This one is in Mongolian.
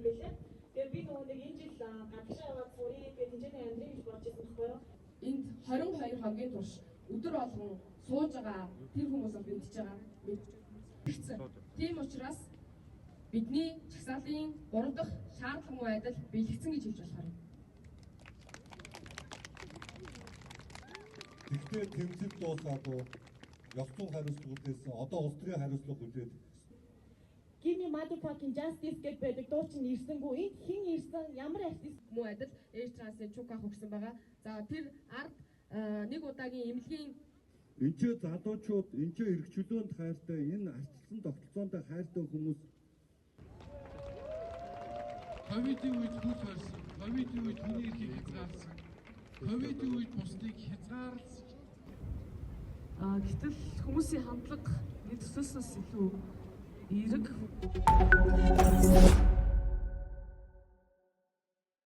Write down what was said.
байлаа. Тэгээд би нөгөө нэг энэ жил гадагшаа яваад сурыг тэгээд хинжээний амьдрыг гэж бодож байсан байхгүй юу? Энд 22 хоногийн турш өдөр болгон сууж байгаа тэр хүмүүс бэлдэж байгаа мэдчихсэн. Тийм учраас бидний чагсаалын 3 дахь шаардлагагүй байдал бэлэгдсэн гэж хэлж болохоор юм. Гэхдээ тэмцэл дуусаагүй ёс зүйн хариуцлагуудээс одоо улс төрийн хариуцлага хүлээд Give me motherfucking justice гэж байдаг дуучин ирсэнгүй. Энд хэн ирсэн? Ямар артист Муу адил Эйштрансын Чуках өгсөн байгаа. За тэр ард нэг удаагийн эмнэлгийн энэ ч залуучууд энэ ч эрх чөлөөнд хайртай энэ арчилсан тогтолцоонд хайртай хүмүүс ковидын үед хүч барьсан, ковидын үед хүний эрхийг хязгаарласан, ковидын үед бусдыг хязгаарласан. Гэтэл хүмүүсийн хандлага нэг төсөөснөөс илүү эерэг